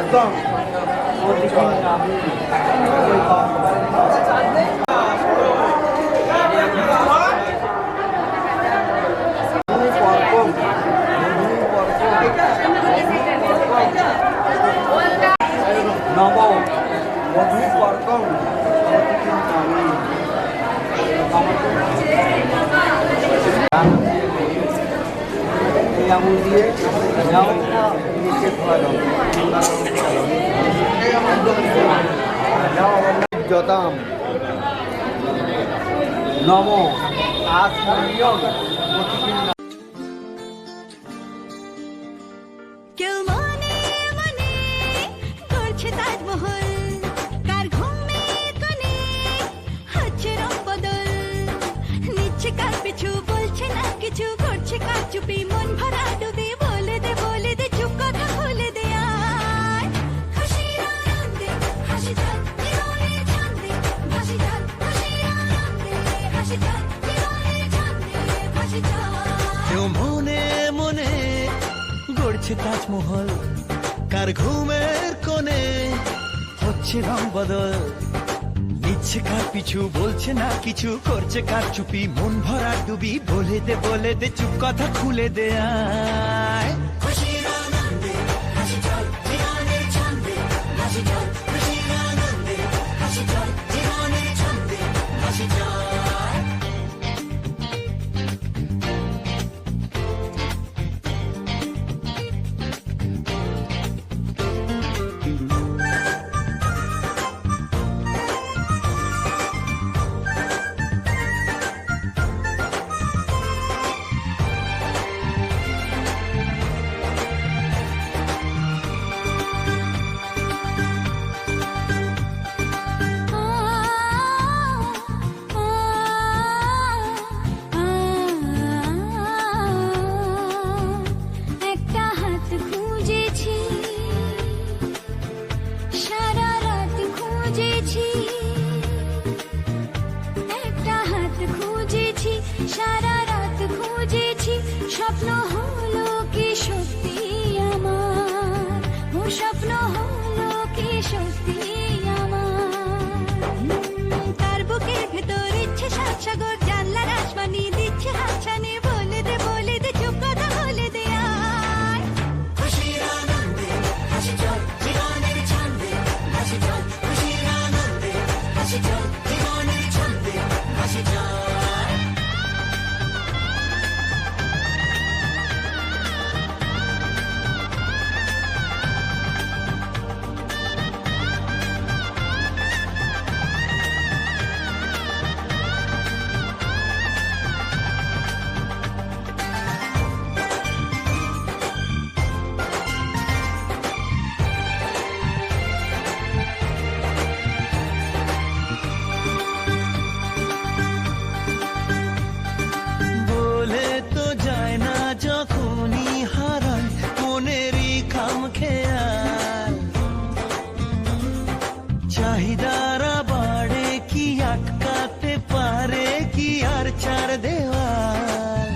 একদম নব বধূ পর্কম আঙুল দিয়ে যাও নিচে যতাম নম আত্মনিয়ম কেউ মনে মনে করছে তাজমহল, কার ঘুমে কোণে হচ্ছে রং বদল, নিচ্ছে কার পিছু বলছে না কিছু, করছে কার চুপি মন ভরা ডুবি, বলে দে চুপ কথা খুলে দে আয় খুশির আনন্দে হাসি যাক জীবনের ছন্দে ভাসি যাক, খুশির আনন্দে হাসি যাক জীবনের ছন্দে ভাসি যাক। কেউ মনে মনে গড়ছে তাজমহল, কার ঘুমের কোণে হচ্ছে রং বদল, নিচ্ছে কার পিছু বলছে না কিছু, করছে কার চুপি মন ভরা ডুবি, বলে দে চুপ কথা খুলে দে আয় খুশির আনন্দে হাসি চল জীবনের ছন্দে ভাসি চল, খুশির আনন্দে হাসি চল জীবনের ছন্দে ভাসি চল। একটা হাত খুঁজেছি, সারা রাত খুঁজেছি, একটা হাত খুঁজেছি, সারা রাত খুঁজেছি, স্বপ্ন হলো কি সত্যি আমার, ও স্বপ্ন হলো কি সত্যি আমার, তার বুকের ভেতর ইচ্ছে সাত সাগর, জানলার আসমানি দিচ্ছে হাতছানি, বলে দে চুপ কথা বলে দে আয় খুশির আনন্দে হাসি চল জীবনের ছন্দে হাসি চল, খুশির আনন্দে হাসি চল জীবনের ছন্দে হাসি চল। বলে তো যায় না যখনই হারায় মনেরই খাম খেয়াল, চাহিদারা বাড়ে কি আটকাতে পারে কি আর চার দেওয়াল,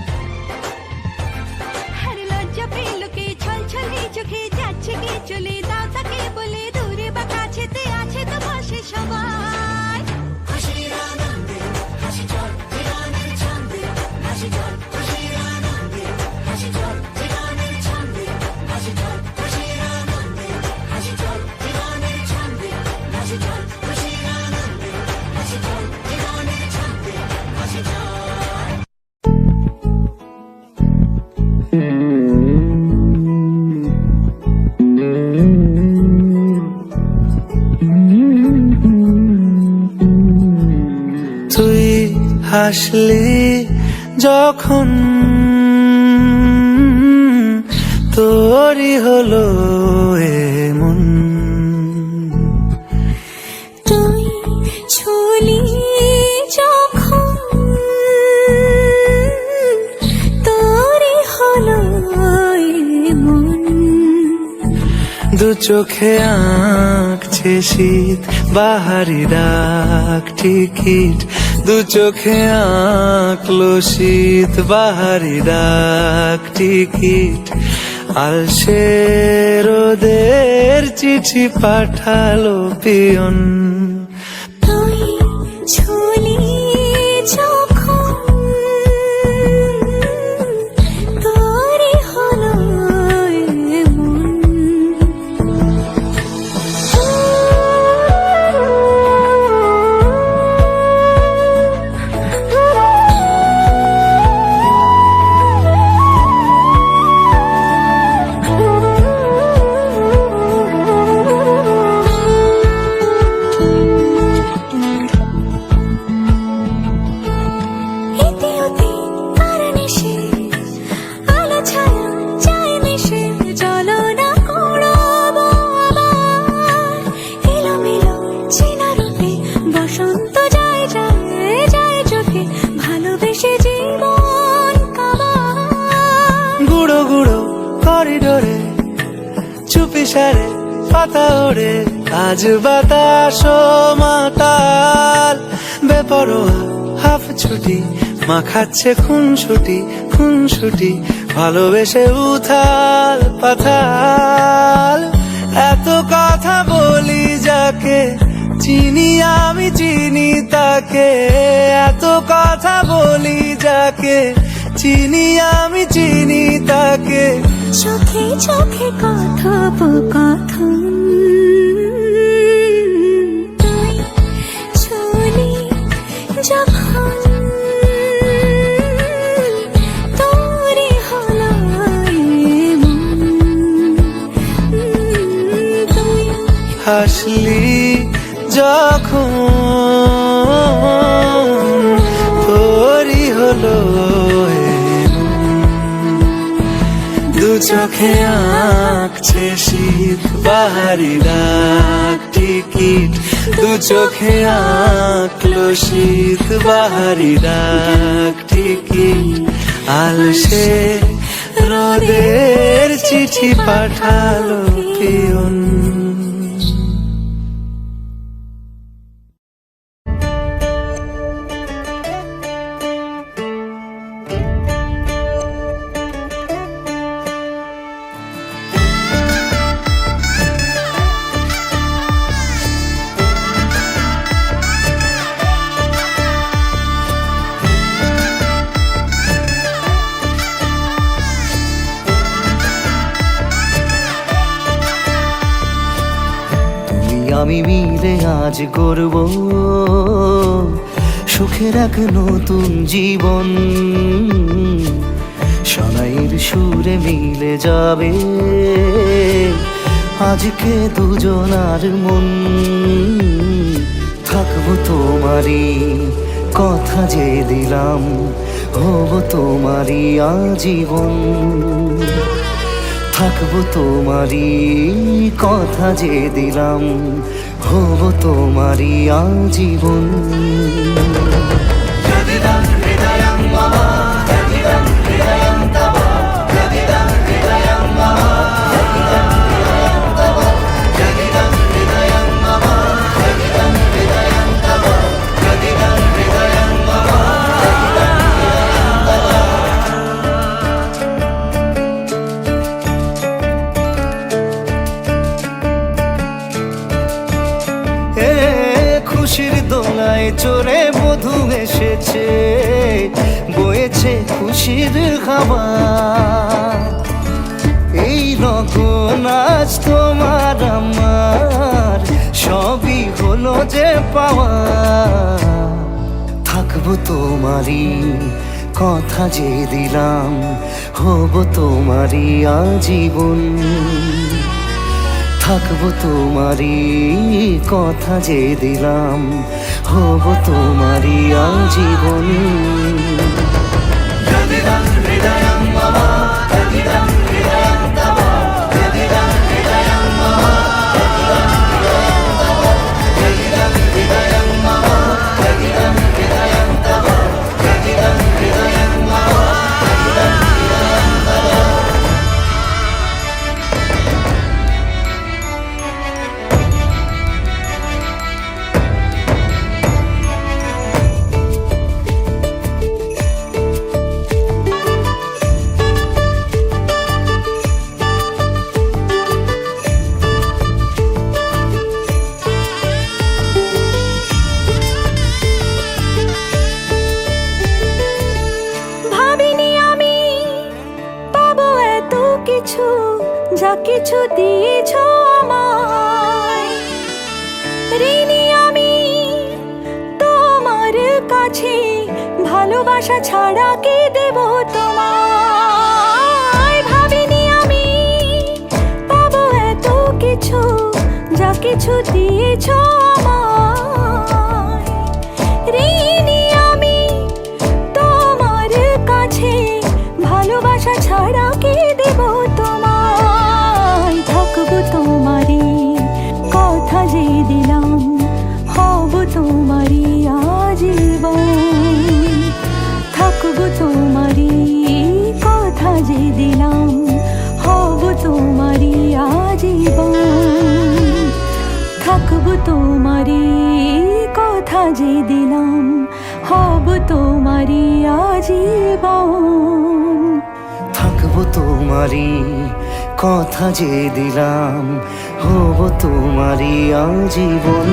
আর লজ্জা পেল কে ছলছলে চোখে যাচ্ছে কে চলে, দাও তাকে বলে দূরে বা কাছেতে আছে তো পাশে সবাই খুশির আনন্দে হাসি চল জীবনের ছন্দে হাসি চল, খুশির আনন্দে হাসি চল জীবনের ছন্দে হাসি চল, খুশির আনন্দে হাসি চল জীবনের ছন্দে হাসি চল, খুশির আনন্দে হাসি চল জীবনের ছন্দে হাসি চল। তুই হাসলি যখন তোরই হলো এমন, তুই ছুলি যখন তোরই হলো মন, দু চোখে আঁকছে শীত বাহারি ডাক টিকিট, দু চোখে আঁকলো শীত বাহারি ডাক টিকিট, আলসে রোদের চিঠি পাঠালো পিয়ন। তুই ছুলি যখন তোরই হলো এমন। এতে ওতে আর নেশে, আলো ছায়া চায় মিশে, চলো না কুড়াবো আবার এলোমেলো চেনা রূপে। বসন্ত যায় যায় যায় চোখে, ভালোবেসে জীবন কাবার। গুঁড়ো গুঁড়ো করিডোরে চুপি সারে পাতা ওড়ে, আজ বাতাস মাতাল বেপরোয়া হাফ ছুটি, মাখাচ্ছে খুনসুটি ভালোবেসে উথাল পাথাল। এত কথা বলি যাকে চিনি আমি চিনি তাকে, এত কথা বলি যাকে চিনি আমি চিনি তাকে। চোখে চোখে কথোপকথন, তুই চলি যখন তোরই হলো এমন। তুই হাসলি যখন তোরই হলো এমন। দু চোখে আঁকছে শীত বাহারি ডাক টিকিট, দু চোখে আঁকলো শীত বাহারি ডাক টিকিট। আলসে রোদের চিঠি পাঠালো পিয়ন। আমি মিলে আজ গড়ব সুখের এক নতুন জীবন। সানাইয়ের সুরে মিলে যাবে আজকে দুজনার মন। থাকবো তোমারই কথা যে দিলাম, হব তোমারই আজীবন। থাকবো তোমারই কথা যে দিলাম, হব তোমারই আজীবন। খুশির দোলায় চড়ে বধূ এসেছে, বয়েছে খুশির হাওয়া। এই লগন আজ তোমার আমার সবই হলো যে পাওয়া। থাকবো তোমারই কথা যে দিলাম, হব তোমারই আজীবন। থাকবো তোমারই কথা যে দিলাম, হব তোমারই আজীবন। কিছু, যা কিছু দিয়েছ আমায়, ঋণী আমি তোমার কাছে, ভালোবাসা ছাড়া কি দেব তোমায়। ভাবিনি আমি পাবো এত কিছু, যা কিছু দিয়েছ আমায়, ঋণী আমি তোমার কাছে, ভালোবাসা ছাড়া কি দেব তোমায়। থাকবো তোমারই কথা যে দিলাম, হব তোমারই আজীবন। থাকবো তোমারই কথা যে দিলাম, হব তোমারই আজীবন। থাকবো তোমারই কথা যে দিলাম, হব তোমারই আজীবন। থাকবো তোমারই কথা যে দিলাম, হব তোমারই আজীবন।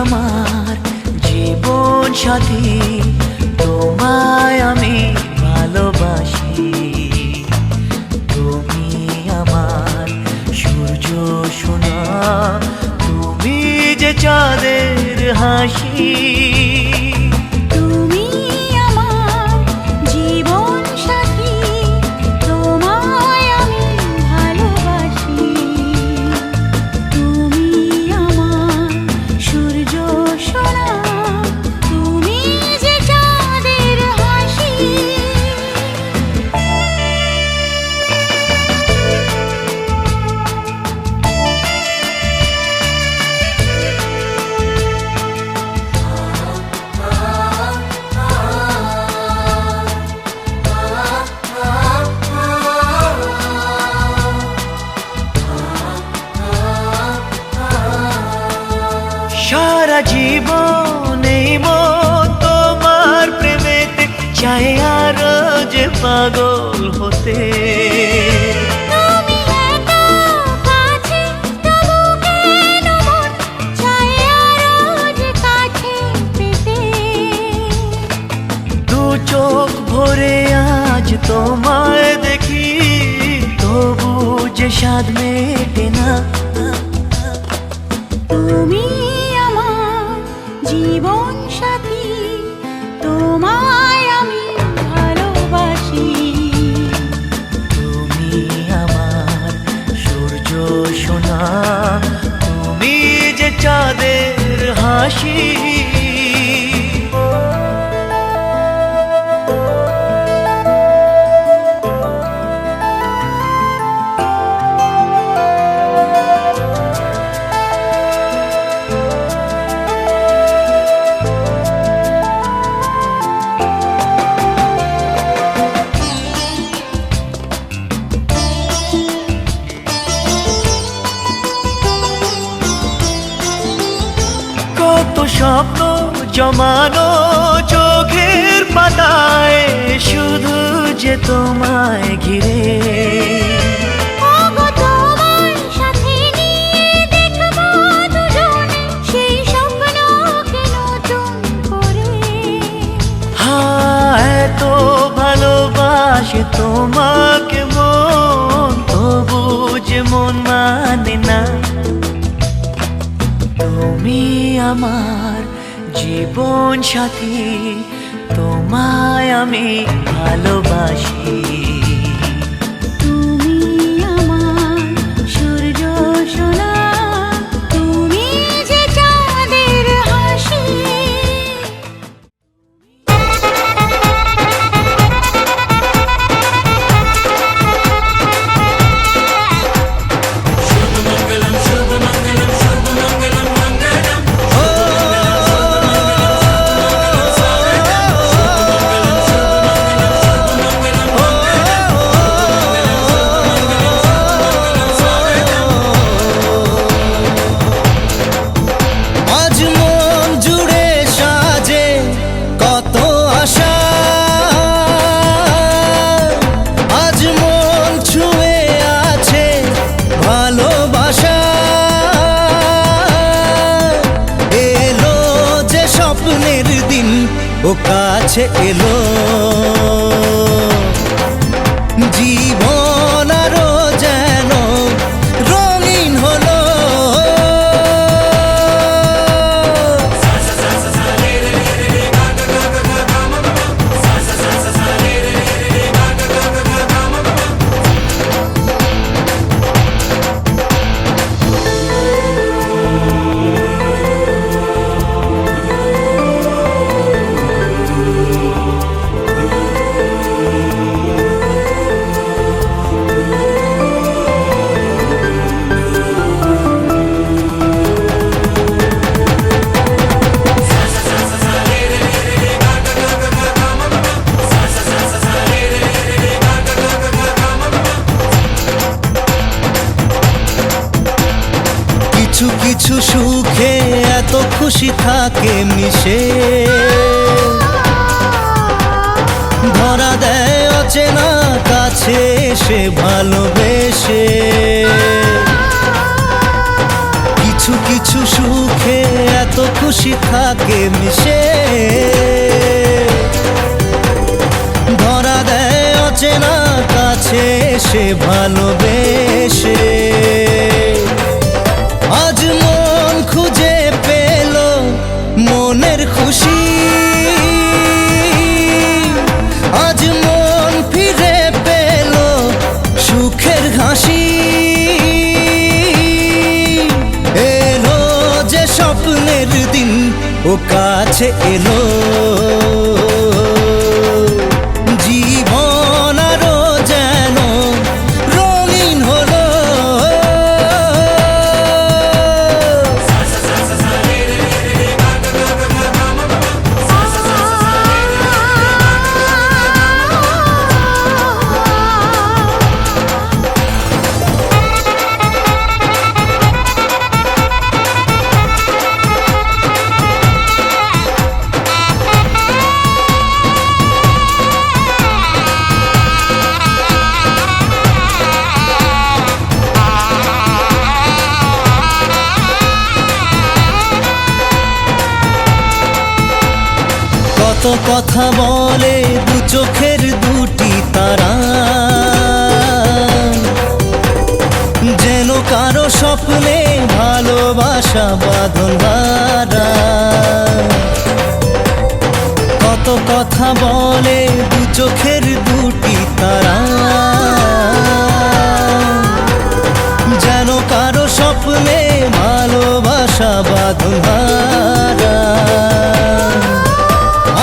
আমার জীবন সাথী, তোমায় আমি ভালোবাসি। তুমি আমার সূর্য সোনা, তুমি যে চাঁদের হাসি। তুমি আমার জীবন সাথী, তোমায় আমি ভালোবাসি। তুমি আমার সূর্য সোনা, তুমি যে চাঁদের হাসি। সারা জীবন এই মন তোমার প্রেমেতে চাই আরো যে পাগল হতে। তুমি এত কাছে, তবু কেন মন চায় আরো যে কাছে পেতে। দু চোখ ভরে আজ তোমায় দেখি, তবু যে স্বাদ মেটে না। তুমি আমার জীবন সাথী, তোমায় আমি ভালোবাসি। তুমি আমার সূর্য সোনা, তুমি যে চাঁদের হাসি। কত স্বপ্ন জমানো চোখের পাতায়, শুধু যে তোমায় ঘিরে। ওগো তোমার সাথে নিয়ে দেখবো দুজনে সেই স্বপ্নকে নতুন করে। এত ভালোবাসে তোমাকে মন, তবু যে মন মানে না। তুমি আমার জীবন সাথী তোমায় আমি ভালোবাসি। তুমি আমার সূর্য সোনা, তুমি যে চাঁদের হাসি। আজ মন জুড়ে সাজে কত আশা, আজ মন ছুঁয়ে আছে ভালোবাসা। এলো যে স্বপ্নের দিন, ও কাছে এলো জীবন আরো যেন রঙিন হলো। কিছু কিছু সুখে এত খুশি থাকে মিশে, ধরা দেয় অচেনা কাছে সে ভালোবেসে। কিছু কিছু সুখে এত খুশি থাকে মিশে, ধরা দেয় অচেনা কাছে সে ভালোবেসে। আজ মন খুঁজে পেল মনের খুশি, আজ মন ফিরে পেল সুখের হাসি। এলো যে স্বপ্নের দিন, ও কাছে এলো জীবন আরো যেন রঙিন হলো। কত কথা বলে দু চোখের দুটি তারা, যেন কারো স্বপ্নে ভালোবাসা বাঁধন হারা। কত কথা বলে দু চোখের দুটি তারা, যেন কারো স্বপ্নে ভালোবাসা বাঁধন হারা।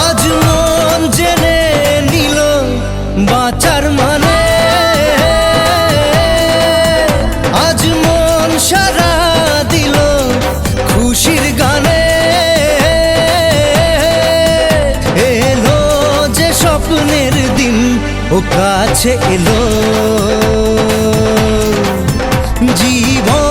আজ মন জেনে নিল বাঁচার মানে, আজ মন সারা দিল খুশির গানে। এলো যে স্বপ্নের দিন, ও কাছে এলো জীবন